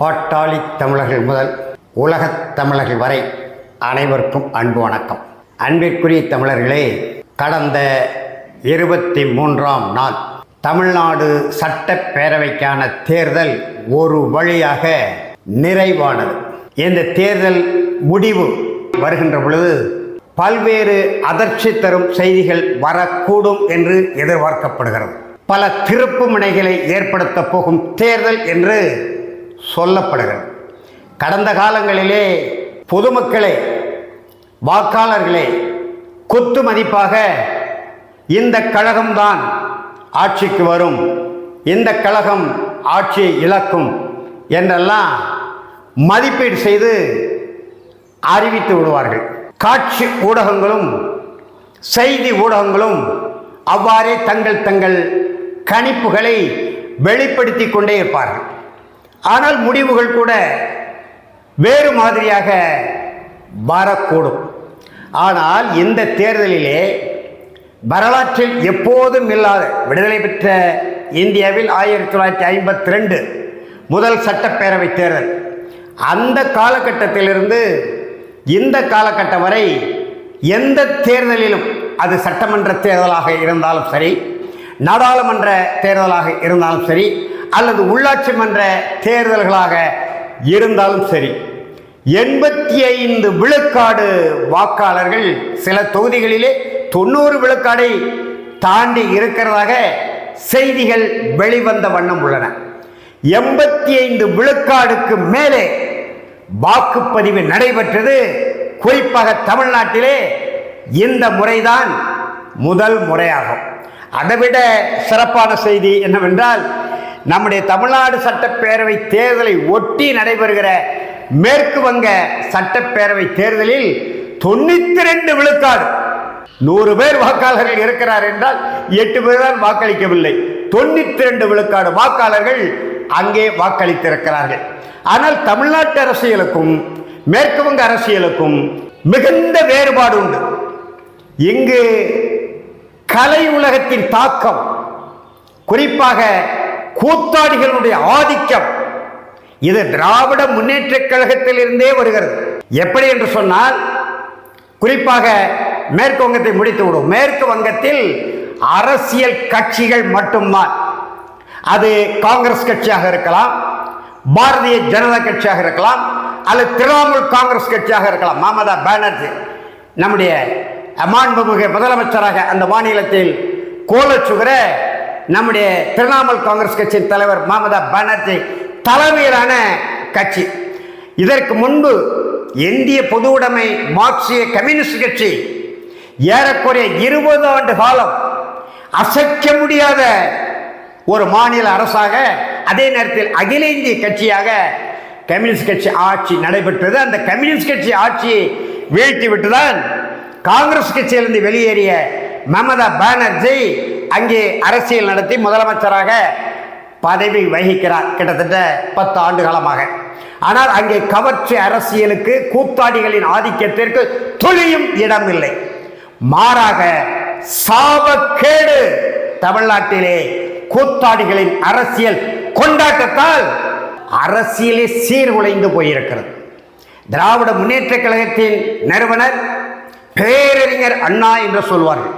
பாட்டாளி தமிழர்கள் முதல் உலகத் தமிழர்கள் வரை அனைவருக்கும் அன்பு வணக்கம். அன்பிற்குரிய தமிழர்களே, கடந்த 23ஆம் நாள் தமிழ்நாடு சட்டப்பேரவைக்கான தேர்தல் ஒரு வழியாக நிறைவானது. இந்த தேர்தல் முடிவு வருகின்ற பொழுது பல்வேறு அதிர்ச்சி தரும் செய்திகள் வரக்கூடும் என்று எதிர்பார்க்கப்படுகிறது. பல திருப்பு முனைகளை ஏற்படுத்த போகும் தேர்தல் என்று சொல்லப்படுகிறது. கடந்த காலங்களிலே பொதுமக்களை, வாக்காளர்களை குத்து மதிப்பாக இந்த கழகம்தான் ஆட்சிக்கு வரும், இந்த கழகம் ஆட்சியை இழக்கும் என்றெல்லாம் மதிப்பீடு செய்து அறிவித்து விடுவார்கள். காட்சி ஊடகங்களும் செய்தி ஊடகங்களும் அவ்வாறே தங்கள் கணிப்புகளை வெளிப்படுத்தி கொண்டே இருப்பார்கள். ஆனால் முடிவுகள் கூட வேறு மாதிரியாக வரக்கூடும். ஆனால் இந்த தேர்தலிலே வரலாற்றில் எப்போதும் இல்லாத விடுதலை பெற்ற இந்தியாவில் 1952 முதல் சட்டப்பேரவை தேர்தல், அந்த காலகட்டத்திலிருந்து இந்த காலகட்டம் வரை எந்த தேர்தலிலும், அது சட்டமன்ற தேர்தலாக இருந்தாலும் சரி, நாடாளுமன்ற தேர்தலாக இருந்தாலும் சரி, அல்லது உள்ளாட்சி மன்ற தேர்தல்களாக இருந்தாலும் சரி, 85 விழுக்காடு வாக்காளர்கள் சில தொகுதிகளிலே 90 விழுக்காடை தாண்டி இருக்கிறதாக செய்திகள் வெளிவந்த வண்ணம் உள்ளன. 85 விழுக்காடுக்கு மேலே வாக்குப்பதிவு நடைபெற்றது. குறிப்பாக தமிழ்நாட்டிலே இந்த முறைதான் முதல் முறையாகும். அதைவிட சிறப்பான செய்தி என்னவென்றால், நம்முடைய தமிழ்நாடு சட்டப்பேரவை தேர்தலை ஒட்டி நடைபெறுகிற மேற்கு வங்க சட்டப்பேரவை தேர்தலில் 92 விழுக்காடு, 100 பேர் வாக்காளர்கள் இருக்கிறார் என்றால் 8 பேர் தான் வாக்களிக்கவில்லை. 92 விழுக்காடு வாக்காளர்கள் அங்கே வாக்களித்திருக்கிறார்கள். ஆனால் தமிழ்நாட்டு அரசியலுக்கும் மேற்கு வங்க அரசியலுக்கும் மிகுந்த வேறுபாடு உண்டு. இங்கு கலை உலகத்தின் தாக்கம், குறிப்பாக கூத்தாடிகளுடைய ஆதிக்கம், இது திராவிட முன்னேற்ற கழகத்திலிருந்தே வருகிறது. எப்படி என்று சொன்னால், குறிப்பாக மேற்கு வங்கத்தை முடித்து விடும். மேற்கு வங்கத்தில் அரசியல் கட்சிகள் மட்டும்தான். அது காங்கிரஸ் கட்சியாக இருக்கலாம், பாரதிய ஜனதா கட்சியாக இருக்கலாம், அல்லது திரிணாமுல் காங்கிரஸ் கட்சியாக இருக்கலாம். மமதா பானர்ஜி நம்முடைய மாண்புமிகு முதலமைச்சராக அந்த மாநிலத்தில் கோலச்சுகிற நம்முடைய திரிணாமுல் காங்கிரஸ் கட்சியின் தலைவர் மமதா பானர்ஜி தலைமையிலான கட்சி. இதற்கு முன்பு இந்திய பொதுவுடைமை மார்க்சிய கம்யூனிஸ்ட் கட்சி ஏறக்குறைய 20 ஆண்டு காலம் அசைக்க முடியாத ஒரு மாநில அரசாக, அதே நேரத்தில் அகில இந்திய கட்சியாக கம்யூனிஸ்ட் கட்சி ஆட்சி நடைபெற்றது. அந்த கம்யூனிஸ்ட் கட்சி ஆட்சியை வீழ்த்தி விட்டுதான் காங்கிரஸ் கட்சியிலிருந்து வெளியேறிய மமதா பானர்ஜி அங்கே அரசியல் நடத்தி முதலமைச்சராக பதவி வகிக்கிறார், கிட்டத்தட்ட 10 ஆண்டு காலமாக. ஆனால் அங்கே கவர்ச்சி அரசியலுக்கு, கூத்தாடிகளின் ஆதிக்கத்திற்கு துளியும் இடமில்லை. மாறாக சாபக்கேடு தமிழ்நாட்டிலே கூத்தாடிகளின் அரசியல் கொண்டாட்டத்தால் அரசியலே சீர்குலைந்து போயிருக்கிறது. திராவிட முன்னேற்ற கழகத்தின் நிறுவனர் பேரறிஞர் அண்ணா என்று சொல்வார்கள்.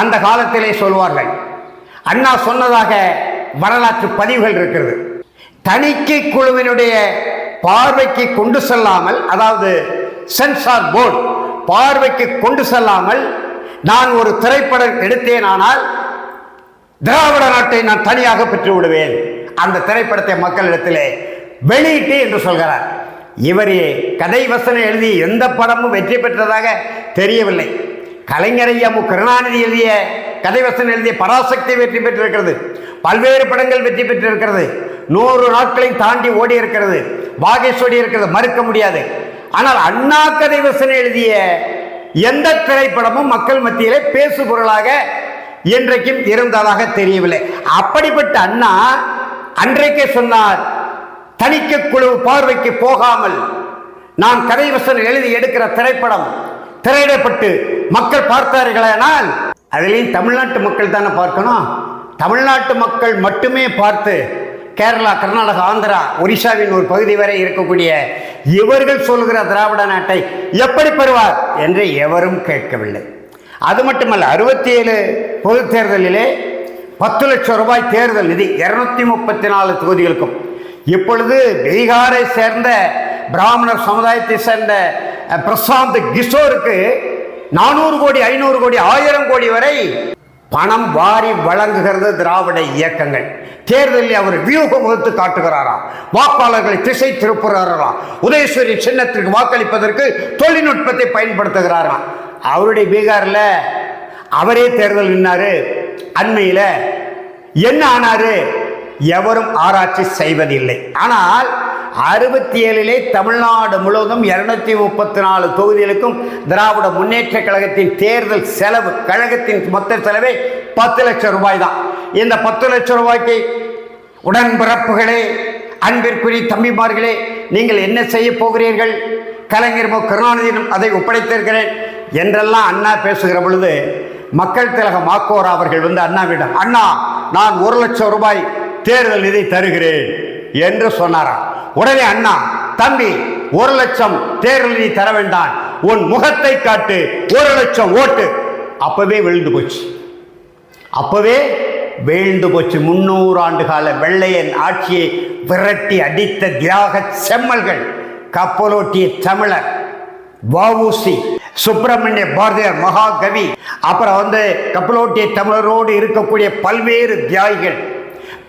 அந்த காலத்திலே சொல்வார்கள், அண்ணா சொன்னதாக வரலாற்று பதிவுகள் இருக்கிறது. தணிக்கை குழுவினுடைய பார்வைக்கு கொண்டு செல்லாமல், அதாவது சென்சார் போர்டு பார்வைக்கு கொண்டு செல்லாமல் நான் ஒரு திரைப்படம் எடுத்தேனானால் திராவிட நாட்டை நான் தனியாக பெற்று விடுவேன், அந்த திரைப்படத்தை மக்களிடத்திலே வெளியிட்டு என்று சொல்கிறார். இவரே கதை வசனம் எழுதி எந்த படமும் வெற்றி பெற்றதாக தெரியவில்லை. கலைஞர் ஐயா மு. கருணாநிதி எழுதிய கதை வசனம் எழுதிய பராசக்தி வெற்றி பெற்றிருக்கிறது. பல்வேறு படங்கள் வெற்றி பெற்றிருக்கிறது. 100 நாட்களையும் தாண்டி ஓடி இருக்கிறது. வாகேஷ் ஓடி இருக்கிறது, மறுக்க முடியாது. ஆனால் அண்ணா கதை வசனம் எழுதிய எந்த திரைப்படமும் மக்கள் மத்தியிலே பேசு பொருளாக இன்றைக்கும் இருந்ததாக தெரியவில்லை. அப்படிப்பட்ட அண்ணா அன்றைக்கே சொன்னார், தணிக்கை குழு பார்வைக்கு போகாமல் நான் கதை வசனம் எழுதி எடுக்கிற திரைப்படம் திரையிடப்பட்டு மக்கள் பார்த்தார்களானால் அதிலேயும் தமிழ்நாட்டு மக்கள் தானே பார்க்கணும். தமிழ்நாட்டு மக்கள் மட்டுமே பார்த்து கேரளா, கர்நாடகா, ஆந்திரா, ஒரிசாவின் ஒரு பகுதி வரை இருக்கக்கூடிய இவர்கள் சொல்கிற திராவிட நாட்டை எப்படி பெறுவார் என்று எவரும் கேட்கவில்லை. அது மட்டுமல்ல, 67 பொது தேர்தலிலே 10 லட்சம் ரூபாய் தேர்தல் நிதி 234 தொகுதிகளுக்கும். இப்பொழுது பீகாரை சேர்ந்த பிராமணர் சமுதாயத்தை சேர்ந்த பிரசாந்த் கிஷோருக்கு 400 கோடி, 500 கோடி, 1000 கோடி வரை பணம் வாரி வழங்குகிறது திராவிட இயக்கங்கள். தேர்தலில் அவர் வியூகம் வகுத்து காட்டுகிறாராம், வாக்காளர்களை திசை திருப்புகிறாராம், உதயசூரி சின்னத்திற்கு வாக்களிப்பதற்கு தொழில்நுட்பத்தை பயன்படுத்துகிறாராம். அவருடைய பீகாரில் அவரே தேர்தல் நின்னாரு. அண்மையில் என்ன ஆனாரு எவரும் ஆராய்ச்சி செய்வதில்லை. ஆனால் 67 தமிழ்நாடு முழுவதும் 234 தொகுதிகளுக்கும் திராவிட முன்னேற்ற கழகத்தின் தேர்தல் செலவு, கழகத்தின் மொத்த செலவே 10 லட்சம் ரூபாய் தான். இந்த 10 லட்சம் ரூபாய்க்கு உடன்பிறப்புகளே, அன்பிற்குரிய தம்பிமார்களே, நீங்கள் என்ன செய்ய போகிறீர்கள்? கலைஞர் கருணாநிதியிடம் அதை ஒப்படைத்திருக்கிறேன் என்றெல்லாம் அண்ணா பேசுகிற பொழுது மக்கள் திலக மாக்கோரா அவர்கள் வந்து அண்ணாவிடம், அண்ணா நான் 1 லட்சம் ரூபாய் தேர்தல் நிதி தருகிறேன் என்று சொன்னாராம். உடனே அண்ணா, தம்பி 1 லட்சம் தேர்தல் நிதி தர வேண்டாம், உன் முகத்தை காட்டு, 1 லட்சம் ஓட்டு. அப்பவே வீழ்ந்து போச்சு. 300 ஆண்டு கால வெள்ளையன் ஆட்சியை விரட்டி அடித்த தியாக செம்மல்கள், கப்பலோட்டிய தமிழர் வஉசி, சுப்பிரமணிய பாரதியார் மகாகவி, அப்புறம் கப்பலோட்டிய தமிழரோடு இருக்கக்கூடிய பல்வேறு தியாகிகள்,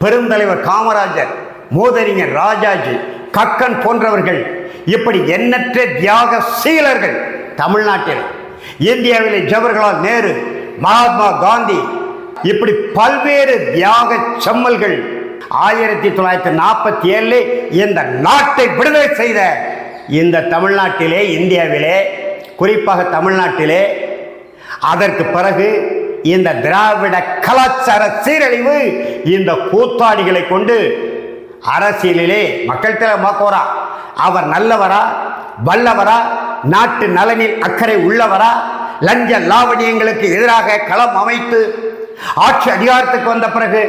பெருந்தலைவர் காமராஜர், மூதறிஞர் ராஜாஜி, கக்கன் போன்றவர்கள், இப்படி எண்ணற்ற தியாக சீலர்கள் தமிழ்நாட்டில், இந்தியாவிலே ஜவஹர்லால் நேரு, மகாத்மா காந்தி, இப்படி பல்வேறு தியாக செம்மல்கள் 1947 இந்த நாட்டை விடுதலை செய்த இந்த தமிழ்நாட்டிலே, இந்தியாவிலே, குறிப்பாக தமிழ்நாட்டிலே, அதற்கு பிறகு இந்த திராவிட கலாச்சார சீரழிவு இந்த கூத்தாடிகளை கொண்டு அரசியலிலே மக்கள் திலக மாக்கோரா அவர் நல்லவரா, வல்லவரா, நாட்டு நலனில் அக்கறை உள்ளவரா, லஞ்ச லாவணியங்களுக்கு எதிராக களம் அமைத்து ஆட்சி அதிகாரத்துக்கு வந்த பிறகு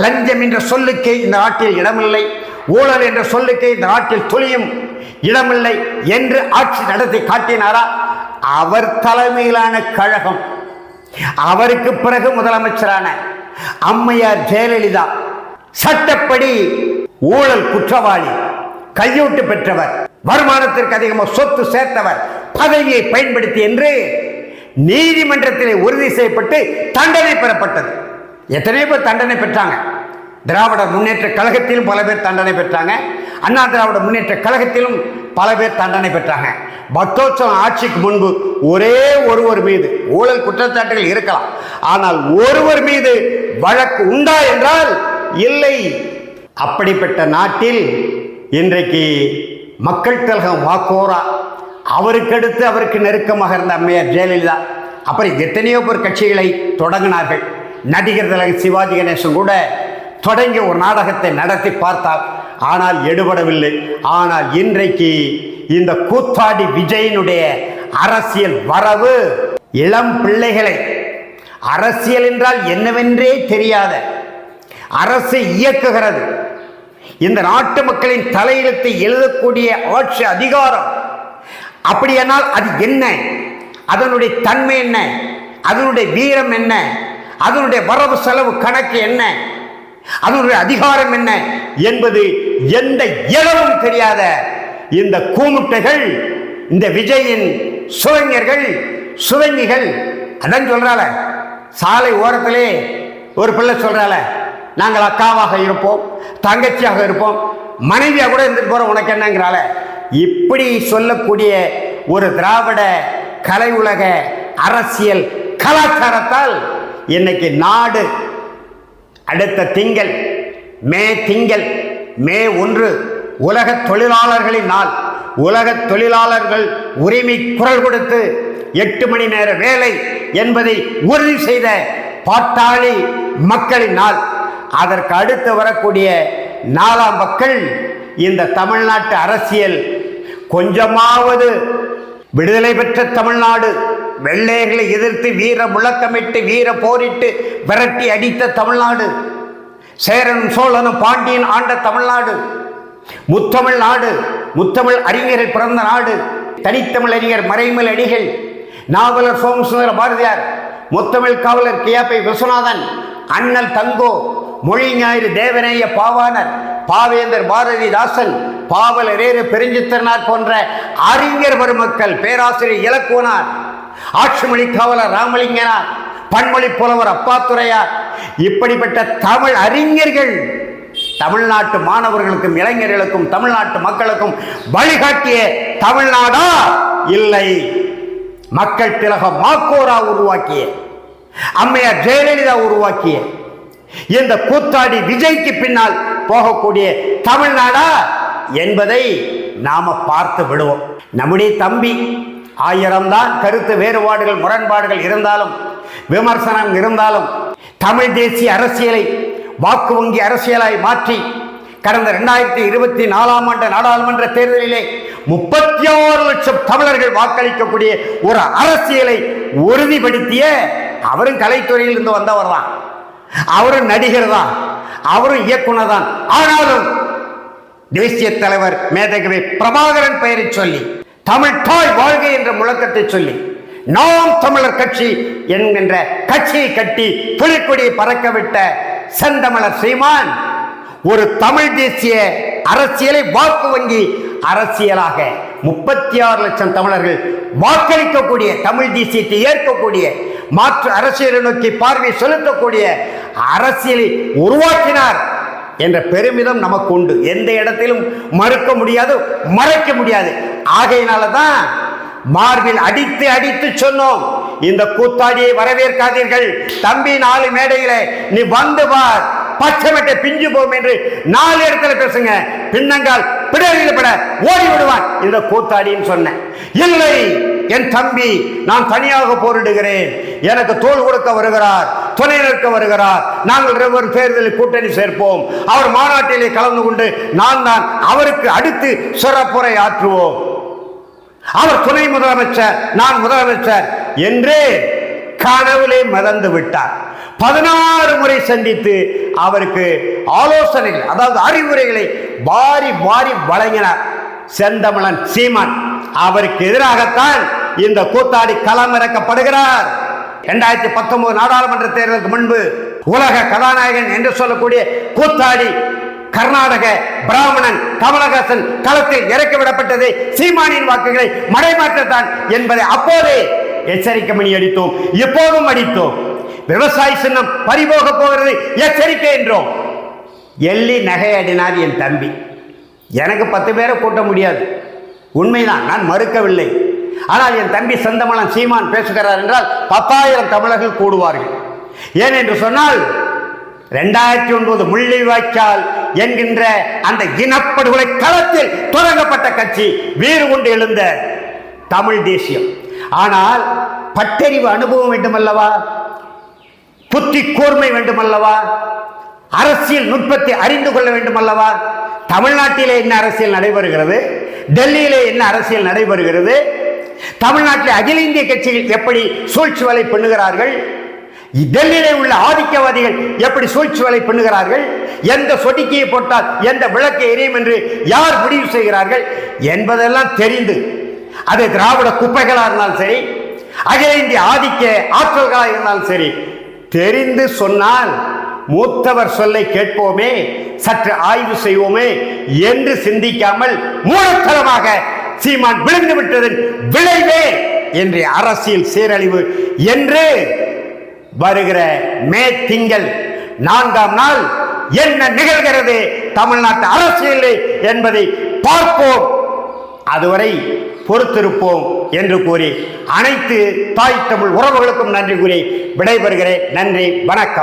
லஞ்சம் என்ற சொல்லுக்கே இந்த நாட்டில் இடமில்லை, ஊழல் என்ற சொல்லுக்கே இந்த நாட்டில் துளியும் இடமில்லை என்று ஆட்சி நடத்தி காட்டினாரா? அவர் தலைமையிலான கழகம், அவருக்கு பிறகு முதலமைச்சரான அம்மையார் ஜெயலலிதா சட்டப்படி ஊழல் குற்றவாளி, கையூட்டு பெற்றவர், வருமானத்திற்கு அதிகமாக சொத்து சேர்த்தவர், பதவியை பயன்படுத்தி என்று நீதிமன்றத்திலே உறுதி செய்யப்பட்டு தண்டனை பெறப்பட்டது. எத்தனை பேர் தண்டனை பெற்றாங்க? திராவிட முன்னேற்ற கழகத்திலும் பல பேர் தண்டனை பெற்றாங்க, அண்ணா திராவிட முன்னேற்ற கழகத்திலும் பல பேர் தண்டனை பெற்றாங்க. பட்டோத்சவம் ஆட்சிக்கு முன்பு ஒரே ஒருவர் மீது ஊழல் குற்றச்சாட்டுகள் இருக்கலாம், ஆனால் ஒருவர் மீது வழக்கு உண்டா என்றால் இல்லை. அப்படிப்பட்ட நாட்டில் இன்றைக்கு மக்கள் திலகம் மாக்கோரா, அவருக்கடுத்து அவருக்கு நெருக்கமாக இருந்த அம்மையார் ஜெயலலிதா, அப்புறம் எத்தனையோ பேர் கட்சிகளை தொடங்கினார்கள். நடிகர் திலகம் சிவாஜி கணேசன் கூட தொடங்கி ஒரு நாடகத்தை நடத்தி பார்த்தார், ஆனால் எடுபடவில்லை. ஆனால் இன்றைக்கு இந்த கூத்தாடி விஜயனுடைய அரசியல் வரவு இளம் பிள்ளைகளை, அரசியல் என்றால் என்னவென்றே தெரியாத, அரசு இயக்குகிறது, இந்த நாட்டு மக்களின் தலையெழுத்தை எழுதக்கூடிய ஆட்சி அதிகாரம், அப்படியானால் அது என்ன, அதனுடைய தன்மை என்ன, அதனுடைய வீரம் என்ன, அதனுடைய வரவு செலவு கணக்கு என்ன, அதனுடைய அதிகாரம் என்ன என்பது எந்த இளவும் தெரியாத இந்த கூமுட்டைகள், இந்த விஜயின் சுவைஞர்கள், சுவைஞிகள். அதான் சொல்றால, சாலை ஓரத்திலே ஒரு பிள்ளை சொல்றால, நாங்கள் அக்காவாக இருப்போம், தங்கச்சியாக இருப்போம், மனைவியாக கூட இருந்துட்டு போறோம், உனக்கு என்னங்கிறால. இப்படி சொல்லக்கூடிய ஒரு திராவிட கலை உலக அரசியல் கலாச்சாரத்தால் இன்னைக்கு நாடு அடுத்த திங்கள் மே 1 உலக தொழிலாளர்களின் நாள். உலக தொழிலாளர்கள் உரிமை குரல் கொடுத்து 8 மணி நேர வேலை என்பதை உறுதி செய்த பாட்டாளி மக்களின் நாள். அதற்கு அடுத்து வரக்கூடிய 4ஆம் மக்கள் இந்த தமிழ்நாட்டு அரசியல் கொஞ்சமாவது விடுதலை பெற்ற தமிழ்நாடு, வெள்ளையர்களை எதிர்த்து வீர முழக்கமிட்டு வீர போரிட்டு விரட்டி அடித்த தமிழ்நாடு, சேரனும் சோழனும் பாண்டியன் ஆண்ட தமிழ்நாடு, முத்தமிழ் நாடு, முத்தமிழ் அறிஞர்கள் பிறந்த நாடு, தனித்தமிழ் அறிஞர் மறைமல் அடிகள், நாவலர் சோமசுந்தர பாரதியார், முத்தமிழ் காவலர் கியாப்பை விஸ்வநாதன், அண்ணல் தங்கோ, மொழி ஞாயிறு தேவநேய பாவாணர், பாவேந்தர் பாரதிதாசன், பாவலரேறு பெருஞ்சித்திரனார் போன்ற அறிஞர் பெருமக்கள், பேராசிரியர் இலக்குவனார், ஆட்சிமொழி காவலர் ராமலிங்கனார், பன்மொழி புலவர் அப்பாத்துரையார், இப்படிப்பட்ட தமிழ் அறிஞர்கள் தமிழ்நாட்டு மாணவர்களுக்கும் இளைஞர்களுக்கும் தமிழ்நாட்டு மக்களுக்கும் வழிகாட்டிய தமிழ்நாடா? இல்லை, மக்கள் திலகம் மாக்கோரா உருவாக்கிய, அம்மையார் ஜெயலலிதா உருவாக்கிய இந்த கூத்தாடி விஜய்க்கு பின்னால் போகக்கூடிய தமிழ்நாடா என்பதை நாம பார்த்து விடுவோம். நம்முடைய தம்பி 1000 தான் கருத்து வேறுபாடுகள் முரண்பாடுகள் இருந்தாலும், விமர்சனம் இருந்தாலும், தமிழ் தேசிய அரசியலை வாக்கு வங்கி அரசியலாய் மாற்றி கடந்த 2024ஆம் ஆண்டு நாடாளுமன்ற தேர்தலிலே 36 லட்சம் தமிழர்கள் வாக்களிக்கக்கூடிய ஒரு அரசியலை உறுதிப்படுத்திய அவரும் கலைத்துறையில் இருந்து வந்தவர் தான், அவரும் நடிகர் தான், அவரும் இயக்குனர் தான். ஆனாலும் தேசிய தலைவர் மேதகவி பிரபாகரன் பெயரை சொல்லி, தமிழ் தாய் வாழ்க என்ற முழக்கத்தை சொல்லி, நாம் தமிழர் கட்சி என்கின்ற கட்சியை கட்டி புலிக்கொடியை பறக்கவிட்ட செந்தமிழர் சீமான் ஒரு தமிழ் தேசிய அரசியலை வாக்கு வங்கி அரசியலாக 36 லட்சம் தமிழர்கள் வாக்களிக்கக்கூடிய, தமிழ் தேசியத்தை ஏற்கக்கூடிய, மாற்று அரசியலை நோக்கி பார்வை செலுத்தக்கூடிய அரசியலை உருவாக்கினார் என்ற பெருமிதம் நமக்கு உண்டு. எந்த இடத்திலும் மறுக்க முடியாது, மறைக்க முடியாது. ஆகையினாலதான் மார்பில் அடித்து அடித்து சொன்னோம், இந்த கூத்தாடியை வரவேற்காதீர்கள் தம்பி, 4 மேடையில நீ வந்து பார், பச்சைமட்டை பிஞ்சு போகும் என்று 4 இடத்துல பேசுங்க, பின்னங்கால் பிடரில் பட ஓடி விடுவான் இந்த கூத்தாடின்னு சொன்னேன். இல்லை என் தம்பி, நான் தனியாக போரிடுகிறேன், எனக்கு தோள் கொடுக்க வருகிறார், துணை நிற்க வருகிறார், நாங்கள் ஒரு தேர்தலில் கூட்டணி சேர்ப்போம், அவர் மாநாட்டிலே கலந்து கொண்டு நான் தான் அவருக்கு அடுத்து சிறப்புரை ஆற்றுவோம், அவர் துணை முதலமைச்சர், நான் முதலமைச்சர் என்று கனவுலே மறந்து விட்டார். 16 முறை சந்தித்து அவருக்கு ஆலோசனைகள், அதாவது அறிவுரைகளை வாரி வாரி வழங்கினார் செந்தமிழன் சீமான். அவருக்கு எதிராகத்தான் இந்த கூத்தாடி களமிறக்கப்படுகிறார். 2019 நாடாளுமன்ற தேர்தலுக்கு முன்பு உலக கதாநாயகன் என்று சொல்லக்கூடிய கூத்தாடி கர்நாடக பிராமணன் கமலஹாசன் களத்தில் இறக்கிவிடப்பட்டது சீமானின் வாக்குகளை மடைமாற்றத்தான் என்பதை அப்போதே எச்சரிக்கை மணி அடித்தோம், இப்போதும் அடித்தோம். விவசாய சின்னம் பறிபோக போகிறது, எச்சரிக்கை என்றோம். எள்ளி நகையடினார் என் தம்பி. எனக்கு 10 பேரை கூட்ட முடியாது, உண்மைதான், நான் மறுக்கவில்லை. ஆனால் என் தம்பி செந்தமிழன் சீமான் பேசுகிறார் என்றால் 10,000 தமிழர்கள் கூடுவார்கள். ஏன் என்று சொன்னால் 2009 முள்ளிவாய்க்கால் என்கின்ற அந்த இனப்படுகொலை களத்தில் தொடங்கப்பட்ட கட்சி, வீறு கொண்டு எழுந்த தமிழ் தேசியம். ஆனால் பட்டறிவு அனுபவம் வேண்டுமல்லவா, புத்தி கூர்மை வேண்டுமல்லவா, அரசியல் நுட்பத்தை அறிந்து கொள்ள வேண்டுமல்லவா. தமிழ்நாட்டிலே என்ன அரசியல் நடைபெறுகிறது, டெல்லியிலே என்ன அரசியல் நடைபெறுகிறது, தமிழ்நாட்டில் அகில இந்திய கட்சிகள் எப்படி சூழ்ச்சி வலை பண்ணுகிறார்கள், டெல்லியிலே உள்ள ஆதிக்கவாதிகள் எப்படி சூழ்ச்சி வலை பண்ணுகிறார்கள், எந்த சொடிக்கையை போட்டால் எந்த விளக்கு எரியும் என்று யார் முடிவு செய்கிறார்கள் என்பதெல்லாம் தெரிந்து, அது திராவிட குப்பைகளாக இருந்தாலும் சரி, அகில இந்திய ஆதிக்க ஆற்றல்களாக இருந்தாலும் சரி, தெரிந்து சொன்னால் மூத்தவர் சொல்லை கேட்போமே, சற்று ஆய்வு செய்வோமே என்று சிந்திக்காமல் மூலத்தனமாக சீமான் விழுந்து விட்டதன் விளைவே இன்றைய அரசியல் சீரழிவு என்று வருகிற மே திங்கள் 4ஆம் நாள் என்ன நிகழ்கிறது தமிழ்நாட்டு அரசியலில் என்பதை பார்ப்போம். அதுவரை பொறுத்திருப்போம் என்று கூறி அனைத்து தாய் தமிழ் உறவுகளுக்கும் நன்றி கூறி விடைபெறுகிறேன். நன்றி, வணக்கம்.